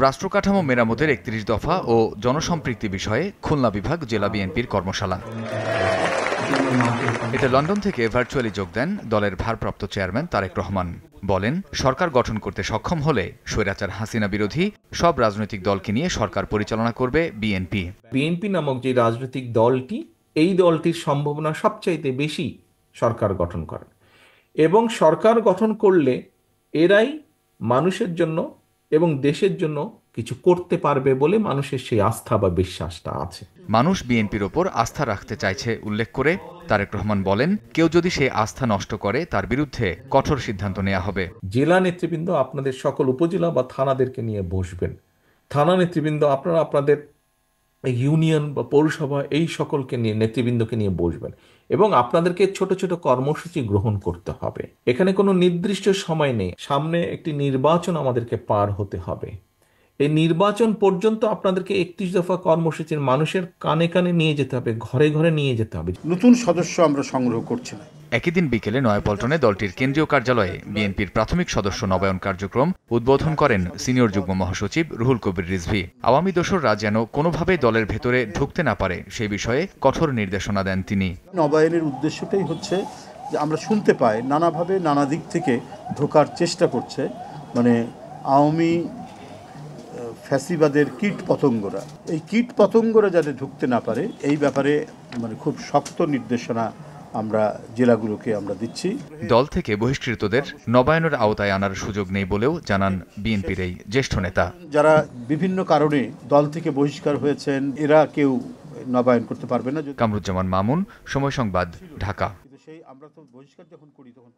রাষ্ট্রকাঠামো মেরামতের ৩১ দফা ও জনসম্পৃক্তি বিষয়ে খুলনা বিভাগ জেলা বিএনপির কর্মশালা। এতে লন্ডন থেকে ভার্চুয়ালি যোগ দেন দলের ভারপ্রাপ্ত চেয়ারম্যান তারেক রহমান। বলেন, সরকার গঠন করতে সক্ষম হলে স্বৈরাচার হাসিনা বিরোধী সব রাজনৈতিক দলকে নিয়ে সরকার পরিচালনা করবে বিএনপি। বিএনপি নামক যে রাজনৈতিক দলটি, এই দলটির সম্ভাবনা সবচাইতে বেশি সরকার গঠন করেন, এবং সরকার গঠন করলে এরাই মানুষের জন্য এবং দেশের জন্য কিছু করতে পারবে বলে মানুষের সেই আস্থা বা বিশ্বাসটা আছে। মানুষ বিএনপির ওপর আস্থা রাখতে চাইছে উল্লেখ করে তারেক রহমান বলেন, কেউ যদি সেই আস্থা নষ্ট করে তার বিরুদ্ধে কঠোর সিদ্ধান্ত নেওয়া হবে। জেলা নেতৃবৃন্দ আপনাদের সকল উপজেলা বা থানাদেরকে নিয়ে বসবেন, থানা নেতৃবৃন্দ আপনারা আপনাদের ইউনিয়ন বা পৌরসভা এই সকলকে নিয়ে নেতৃবৃন্দকে নিয়ে বসবেন এবং আপনাদেরকে ছোট ছোট কর্মসূচি গ্রহণ করতে হবে। এখানে কোনো নির্দিষ্ট সময় নেই, সামনে একটি নির্বাচন আমাদেরকে পার হতে হবে। এই নির্বাচন পর্যন্ত আপনাদেরকে ৩১ দফা কর্মসূচির মানুষের কানে কানে নিয়ে যেতে হবে, ঘরে ঘরে নিয়ে যেতে হবে। নতুন সদস্য আমরা সংগ্রহ করছি না। একই দিন বিকেলে নয়াপল্টনে দলটির কেন্দ্রীয় কার্যালয়ে বিএনপির প্রাথমিক সদস্য নবায়ন কার্যক্রম উদ্বোধন করেন সিনিয়র যুগ্ম মহাসচিব রুহুল কবির রিজভী। আওয়ামী দোসররা যেন কোনোভাবেই দলের ভেতরে ঢুকতে না পারে সেই বিষয়ে কঠোর নির্দেশনা দেন তিনি। নবায়নের উদ্দেশ্যটাই হচ্ছে যে আমরা শুনতে পাই নানাভাবে নানা দিক থেকে ঢোকার চেষ্টা করছে, মানে আওয়ামী ফ্যাসিবাদের কীট পতঙ্গরা, এই কীট পতঙ্গরা যাতে ঢুকতে না পারে এই ব্যাপারে মানে খুব শক্ত নির্দেশনা আমরা জেলাগুলোকে আমরা দিচ্ছি। দল থেকে বহিষ্কৃতদের নবায়নের আওতায় আনার সুযোগ নেই বলেও জানান বিএনপির এই জ্যেষ্ঠ নেতা। যারা বিভিন্ন কারণে দল থেকে বহিষ্কার হয়েছেন এরা কেউ নবায়ন করতে পারবে না। কামরুজ্জামান মামুন, সময় সংবাদ, ঢাকা। আমরা তো বহিষ্কার যখন করি তখন